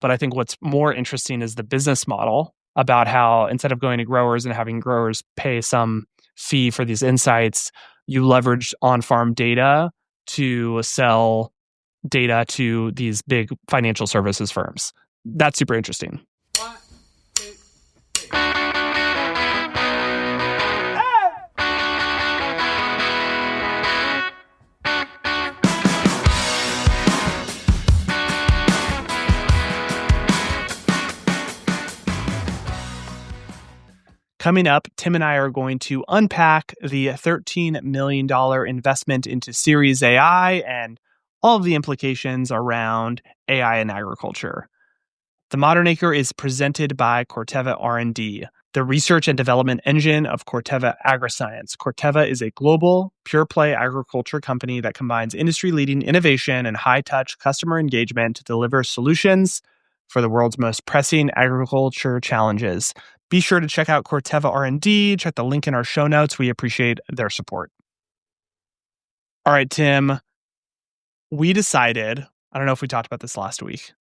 But I think what's more interesting is the business model about how instead of going to growers and having growers pay some fee for these insights, you leverage on-farm data to sell data to these big financial services firms. That's super interesting. One, two, three. Coming up, Tim and I are going to unpack the $13 million investment into Ceres AI and all of the implications around AI in agriculture. The Modern Acre is presented by Corteva R&D, the research and development engine of Corteva Agriscience. Corteva is a global, pure-play agriculture company that combines industry-leading innovation and high-touch customer engagement to deliver solutions for the world's most pressing agriculture challenges. Be sure to check out Corteva R&D. Check the link in our show notes. We appreciate their support. All right, Tim, we decided, I don't know if we talked about this last week,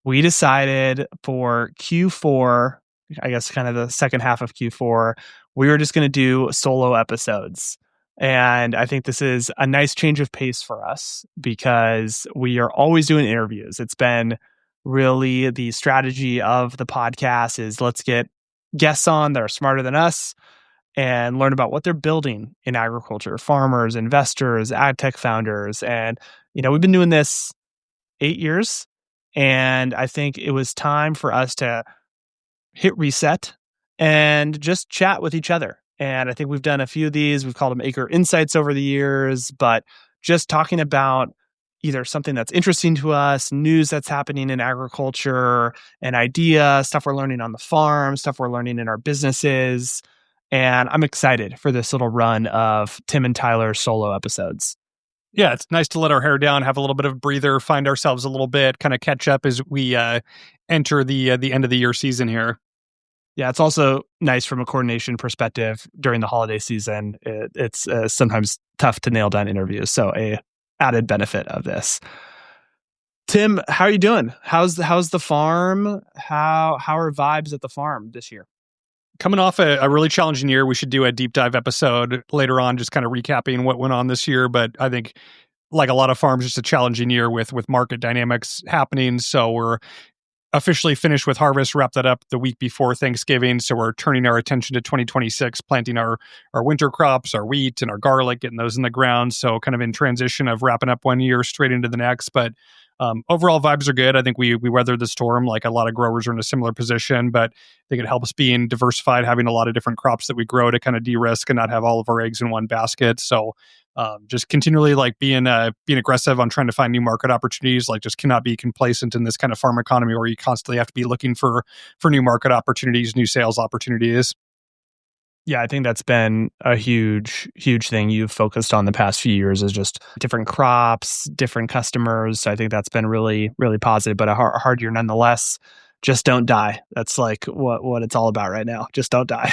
we decided for Q4, I guess kind of the second half of Q4, we were just going to do solo episodes. And I think this is a nice change of pace for us because we are always doing interviews. It's been really the strategy of the podcast is let's get guests on that are smarter than us and learn about what they're building in agriculture, farmers, investors, ad tech founders. And, we've been doing this 8 years. And I think it was time for us to hit reset and just chat with each other. And I think we've done a few of these. We've called them Acre Insights over the years, but just talking about either something that's interesting to us, news that's happening in agriculture, an idea, stuff we're learning on the farm, stuff we're learning in our businesses. And I'm excited for this little run of Tim and Tyler solo episodes. Yeah, it's nice to let our hair down, have a little bit of breather, find ourselves a little bit, kind of catch up as we enter the end of the year season here. Yeah, it's also nice from a coordination perspective during the holiday season. It's sometimes tough to nail down interviews, so a added benefit of this. Tim, how are you doing? How's the farm? How are vibes at the farm this year? Coming off a really challenging year, we should do a deep dive episode later on, just kind of recapping what went on this year. But I think, like a lot of farms, just a challenging year with market dynamics happening. So we're officially finished with harvest, wrapped that up the week before Thanksgiving. So we're turning our attention to 2026, planting our winter crops, our wheat and our garlic, getting those in the ground. So kind of in transition of wrapping up one year straight into the next. But overall vibes are good. I think we weathered the storm. Like a lot of growers are in a similar position, but I think it helps being diversified, having a lot of different crops that we grow to kind of de-risk and not have all of our eggs in one basket. So just continually being aggressive on trying to find new market opportunities. Just cannot be complacent in this kind of farm economy where you constantly have to be looking for new market opportunities, new sales opportunities. Yeah, I think that's been a huge thing you've focused on the past few years is just different crops, different customers. I think that's been really, really positive, but a hard year nonetheless. Just don't die. That's like what it's all about right now. Just don't die.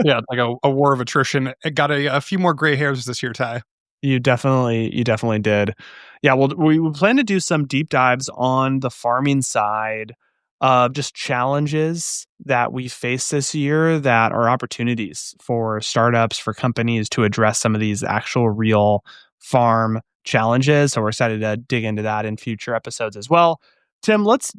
Yeah, like a war of attrition. It got a few more gray hairs this year, Ty. You definitely did. Yeah, well, we plan to do some deep dives on the farming side of just challenges that we face this year that are opportunities for startups, for companies to address some of these actual real farm challenges. So we're excited to dig into that in future episodes as well. Tim, let's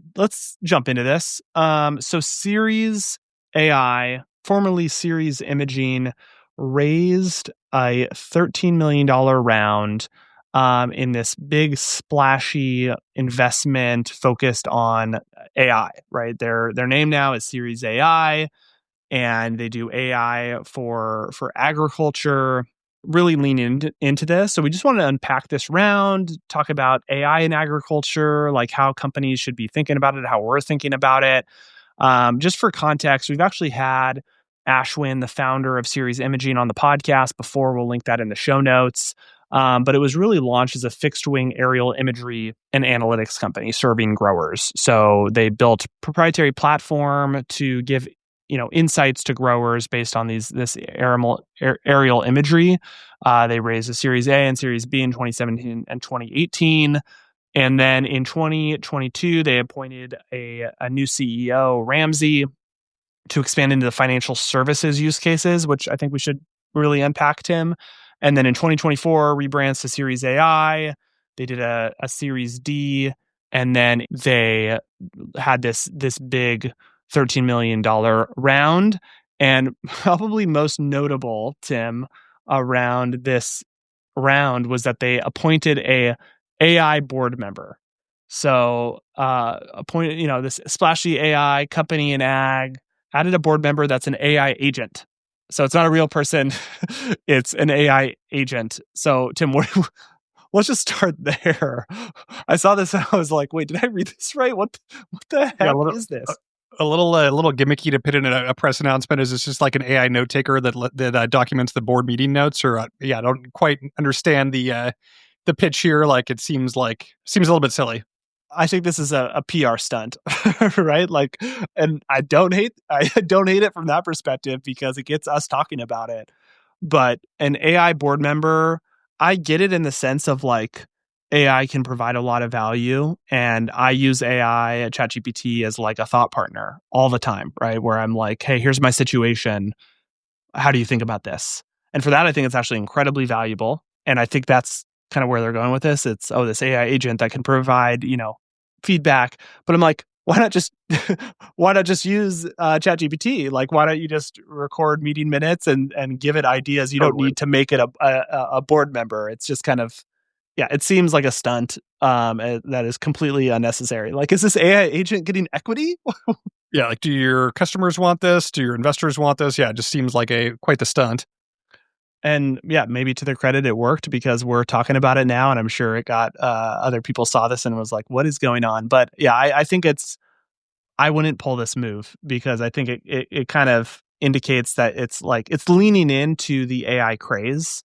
jump into this. So Ceres AI, formerly Ceres Imaging, raised a $13 million round in this big splashy investment focused on AI, right? Their name now is Ceres AI, and they do AI for agriculture, really lean into this. So we just want to unpack this round, talk about AI in agriculture, like how companies should be thinking about it, how we're thinking about it. Just for context, we've actually had Ashwin, the founder of Ceres Imaging, on the podcast before. We'll link that in the show notes. But it was really launched as a fixed-wing aerial imagery and analytics company serving growers. So they built a proprietary platform to give insights to growers based on this aerial imagery. They raised a Series A and Series B in 2017 and 2018. And then in 2022, they appointed a new CEO, Ramsey, to expand into the financial services use cases, which I think we should really unpack, Tim. And then in 2024, rebrands to Series AI. They did a Series D, and then they had this big $13 million round. And probably most notable, Tim, around this round was that they appointed a AI board member. So appointed, this splashy AI company in ag added a board member that's an AI agent. So it's not a real person; it's an AI agent. So Tim, let's just start there. I saw this and I was like, "Wait, did I read this right? What the Yeah, heck is a, this?" a little gimmicky to put in a press announcement. Is it's just like an AI note taker that documents the board meeting notes? Or yeah, I don't quite understand the pitch here. Like it seems a little bit silly. I think this is a PR stunt, right? Like, and I don't hate it from that perspective because it gets us talking about it. But an AI board member, I get it in the sense of like AI can provide a lot of value, and I use AI at ChatGPT as like a thought partner all the time, right? Where I'm like, hey, here's my situation. How do you think about this? And for that, I think it's actually incredibly valuable. And I think that's kind of where they're going with this. It's, oh, this AI agent that can provide, feedback. But I'm like, why not just why not just use ChatGPT? Like, why don't you just record meeting minutes and give it ideas? You don't Totally. need to make it a board member. It's just kind of, yeah, it seems like a stunt that is completely unnecessary. Like, is this AI agent getting equity? Yeah, like do your customers want this? Do your investors want this? Yeah, it just seems like a quite the stunt. And yeah, maybe to their credit, it worked because we're talking about it now, and I'm sure it got other people saw this and was like, "What is going on?" But yeah, I think I wouldn't pull this move because I think it kind of indicates that it's like it's leaning into the AI craze,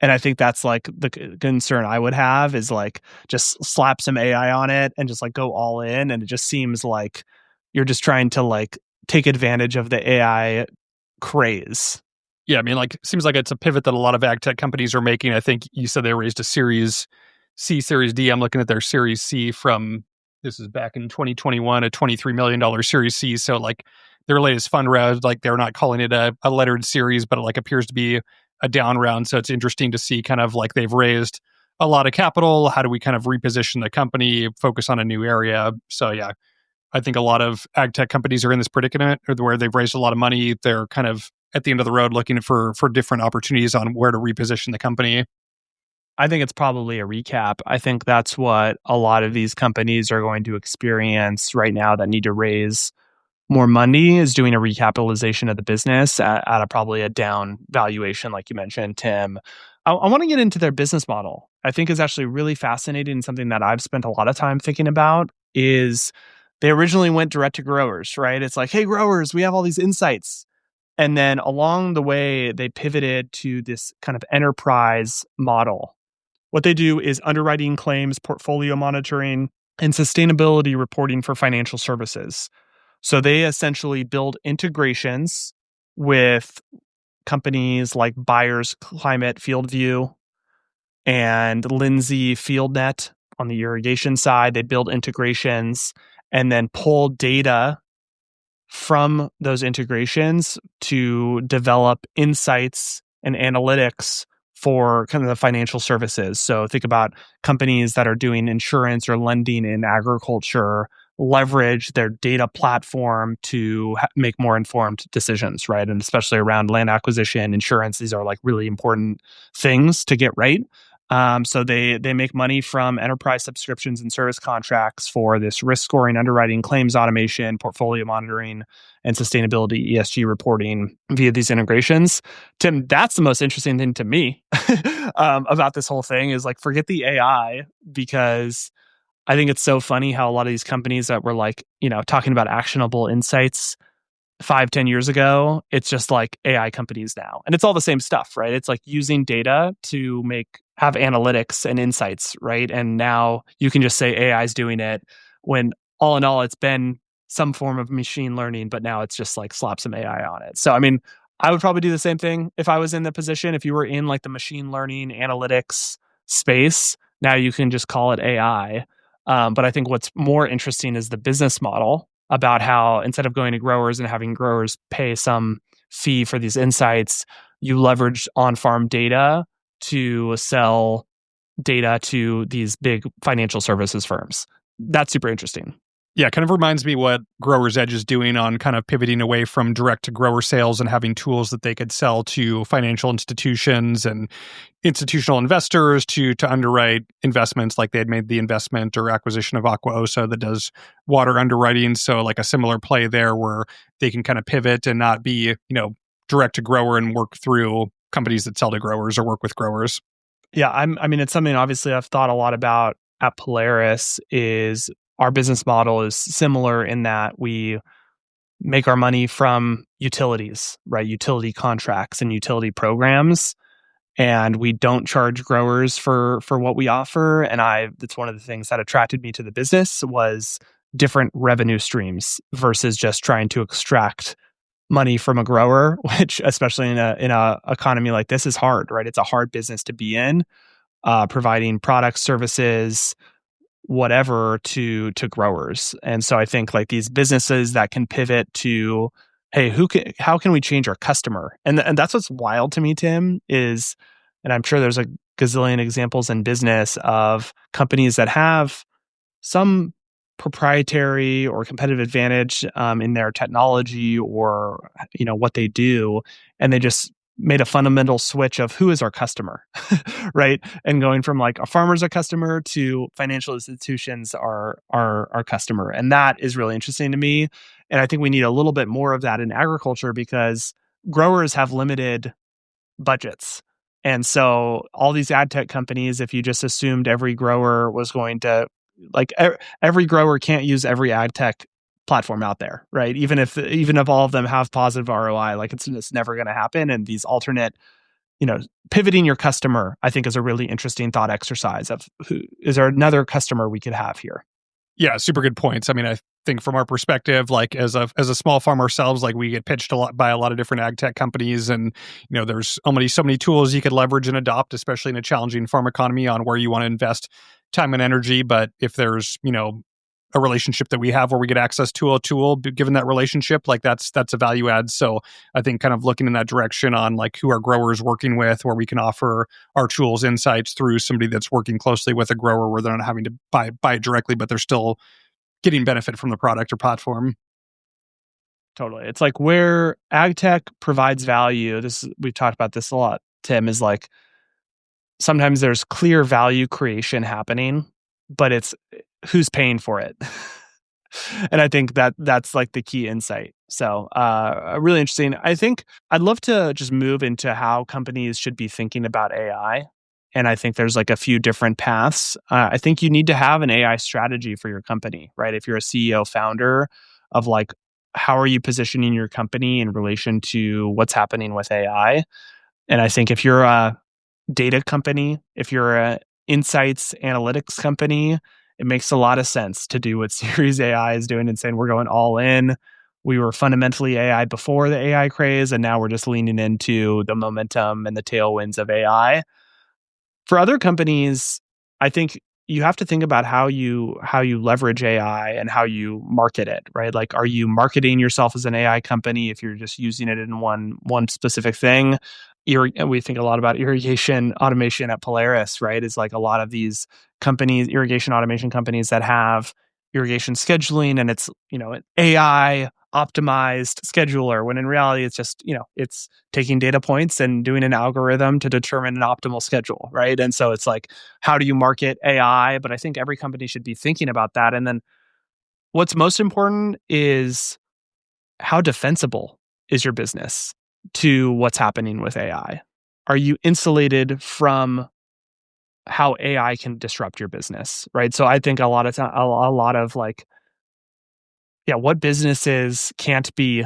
and I think that's like the concern I would have is like just slap some AI on it and just like go all in, and it just seems like you're just trying to like take advantage of the AI craze. Yeah, I mean, like, seems like it's a pivot that a lot of ag tech companies are making. I think you said they raised a Series C, Series D. I'm looking at their Series C from this is back in 2021, a $23 million Series C. So, like, their latest fund round, like, they're not calling it a lettered series, but it like appears to be a down round. So it's interesting to see kind of like they've raised a lot of capital. How do we kind of reposition the company, focus on a new area? So yeah, I think a lot of ag tech companies are in this predicament where they've raised a lot of money. They're kind of at the end of the road looking for different opportunities on where to reposition the company. I think it's probably a recap. I think that's what a lot of these companies are going to experience right now that need to raise more money is doing a recapitalization of the business at probably a down valuation, like you mentioned, Tim. I want to get into their business model. I think is actually really fascinating and something that I've spent a lot of time thinking about is they originally went direct to growers, right? It's like, hey, growers, we have all these insights. And then along the way, they pivoted to this kind of enterprise model. What they do is underwriting claims, portfolio monitoring, and sustainability reporting for financial services. So they essentially build integrations with companies like Bayer's Climate Field View and Lindsay FieldNet on the irrigation side. They build integrations and then pull data from those integrations to develop insights and analytics for kind of the financial services. So think about companies that are doing insurance or lending in agriculture, leverage their data platform to make more informed decisions, right? And especially around land acquisition, insurance, these are like really important things to get right. So they make money from enterprise subscriptions and service contracts for this risk scoring, underwriting, claims automation, portfolio monitoring, and sustainability ESG reporting via these integrations. Tim, that's the most interesting thing to me about this whole thing is like forget the AI because I think it's so funny how a lot of these companies that were like, talking about actionable insights 5, 10 years ago, it's just like AI companies now. And it's all the same stuff, right? It's like using data to have analytics and insights, right? And now you can just say AI is doing it when all in all, it's been some form of machine learning, but now it's just like slap some AI on it. So, I mean, I would probably do the same thing if I was in the position. If you were in like the machine learning analytics space, Now you can just call it AI. But I think what's more interesting is the business model about how instead of going to growers and having growers pay some fee for these insights, you leverage on farm data to sell data to these big financial services firms. That's super interesting. Yeah, kind of reminds me what Growers Edge is doing on kind of pivoting away from direct to grower sales and having tools that they could sell to financial institutions and institutional investors to underwrite investments, like they had made the investment or acquisition of Aquaosa that does water underwriting. So like a similar play there where they can kind of pivot and not be, direct to grower and work through companies that sell to growers or work with growers. Yeah, I mean, it's something obviously I've thought a lot about at Polaris. Is our business model is similar in that we make our money from utilities, right? Utility contracts and utility programs, and we don't charge growers for what we offer. And that's one of the things that attracted me to the business was different revenue streams versus just trying to extract money from a grower, which especially in a economy like this is hard, right? It's a hard business to be in, providing products, services, whatever to growers. And so I think like these businesses that can pivot to, hey, how can we change our customer? And that's what's wild to me, Tim, is, and I'm sure there's a gazillion examples in business of companies that have some proprietary or competitive advantage in their technology or what they do, and they just made a fundamental switch of who is our customer, right? And going from like a farmer's a customer to financial institutions are our customer, and that is really interesting to me. And I think we need a little bit more of that in agriculture because growers have limited budgets. And so all these ad tech companies, if you just assumed every grower was going to like every grower can't use every ad tech platform out there, right? Even if all of them have positive ROI, like it's never going to happen. And these alternate, pivoting your customer, I think is a really interesting thought exercise of who is there another customer we could have here. Yeah, super good points. I mean, I think from our perspective, like as a small farm ourselves, like we get pitched a lot by a lot of different ag tech companies, and there's so many tools you could leverage and adopt, especially in a challenging farm economy, on where you want to invest time and energy. But if there's a relationship that we have where we get access to a tool, given that relationship, like that's a value add. So I think kind of looking in that direction on like who our growers working with, where we can offer our tools insights through somebody that's working closely with a grower, where they're not having to buy it directly, but they're still getting benefit from the product or platform. Totally. It's like where ag tech provides value. We've talked about this a lot, Tim, is like sometimes there's clear value creation happening, but it's who's paying for it. And I think that's like the key insight. So really interesting. I think I'd love to just move into how companies should be thinking about AI. And I think there's like a few different paths. I think you need to have an AI strategy for your company, right? If you're a CEO founder of like, how are you positioning your company in relation to what's happening with AI? And I think if you're a data company, if you're a insights analytics company, it makes a lot of sense to do what Series AI is doing and saying we're going all in. We were fundamentally AI before the AI craze, and now we're just leaning into the momentum and the tailwinds of AI. For other companies, I think you have to think about how you leverage AI and how you market it, right? Like, are you marketing yourself as an AI company if you're just using it in one specific thing? We think a lot about irrigation automation at Polaris, right? It's like a lot of these companies, irrigation automation companies that have irrigation scheduling, and it's an AI optimized scheduler. When in reality, it's just it's taking data points and doing an algorithm to determine an optimal schedule, right? And so it's like, how do you market AI? But I think every company should be thinking about that. And then what's most important is how defensible is your business to what's happening with AI? Are you insulated from how AI can disrupt your business, right? So I think a lot of time, a lot of like, yeah, what businesses can't be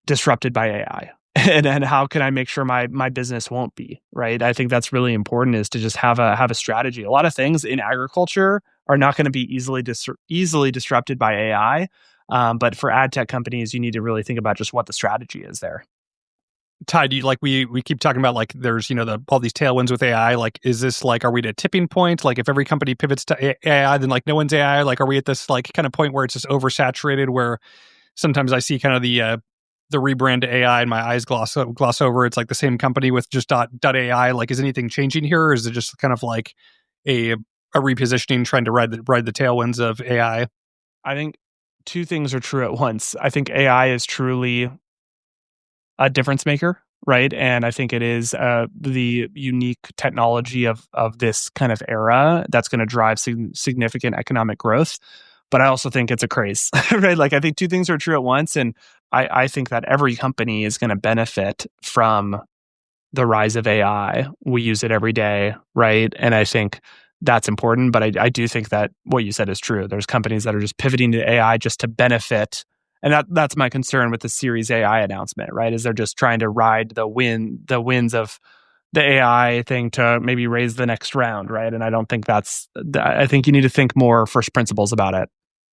disrupted by AI? And how can I make sure my business won't be, right? I think that's really important, is to just have a strategy. A lot of things in agriculture are not going to be easily disrupted by AI. But for ad tech companies, you need to really think about just what the strategy is there. Ty, do you, like we keep talking about like there's all these tailwinds with AI. Like, is this like, are we at a tipping point? Like, if every company pivots to AI, then like no one's AI. Like, are we at this like kind of point where it's just oversaturated? Where sometimes I see kind of the rebrand to AI and my eyes gloss over. It's like the same company with just dot AI. Like, is anything changing here, or is it just kind of like a repositioning, trying to ride the tailwinds of AI? I think two things are true at once. I think AI is truly a difference maker, right? And I think it is the unique technology of this kind of era that's going to drive significant economic growth. But I also think it's a craze, right? Like I think two things are true at once, and I think that every company is going to benefit from the rise of AI. We use it every day, right? And I think that's important. But I do think that what you said is true. There's companies that are just pivoting to AI just to benefit. And that's my concern with the Series AI announcement, right? Is they're just trying to ride the winds of the AI thing to maybe raise the next round, right? And I don't think I think you need to think more first principles about it.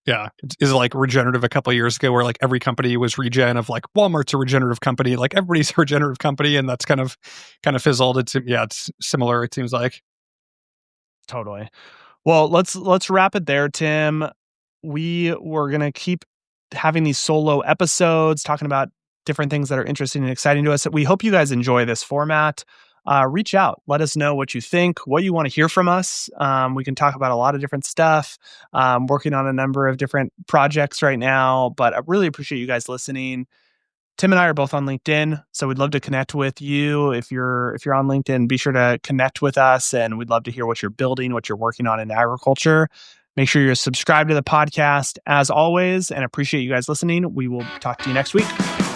Yeah. Is it like regenerative a couple of years ago where like every company was regen of like Walmart's a regenerative company, like everybody's a regenerative company, and that's kind of fizzled. It's similar, it seems like. Totally. Well, let's wrap it there, Tim. We were gonna keep having these solo episodes talking about different things that are interesting and exciting to us. We hope you guys enjoy this format. Reach out, let us know what you think, what you want to hear from us. We can talk about a lot of different stuff. Working on a number of different projects right now, but I really appreciate you guys listening. Tim and I are both on LinkedIn, so we'd love to connect with you. If you're on LinkedIn, be sure to connect with us, and we'd love to hear what you're building, what you're working on in agriculture. Make sure you're subscribed to the podcast as always, and appreciate you guys listening. We will talk to you next week.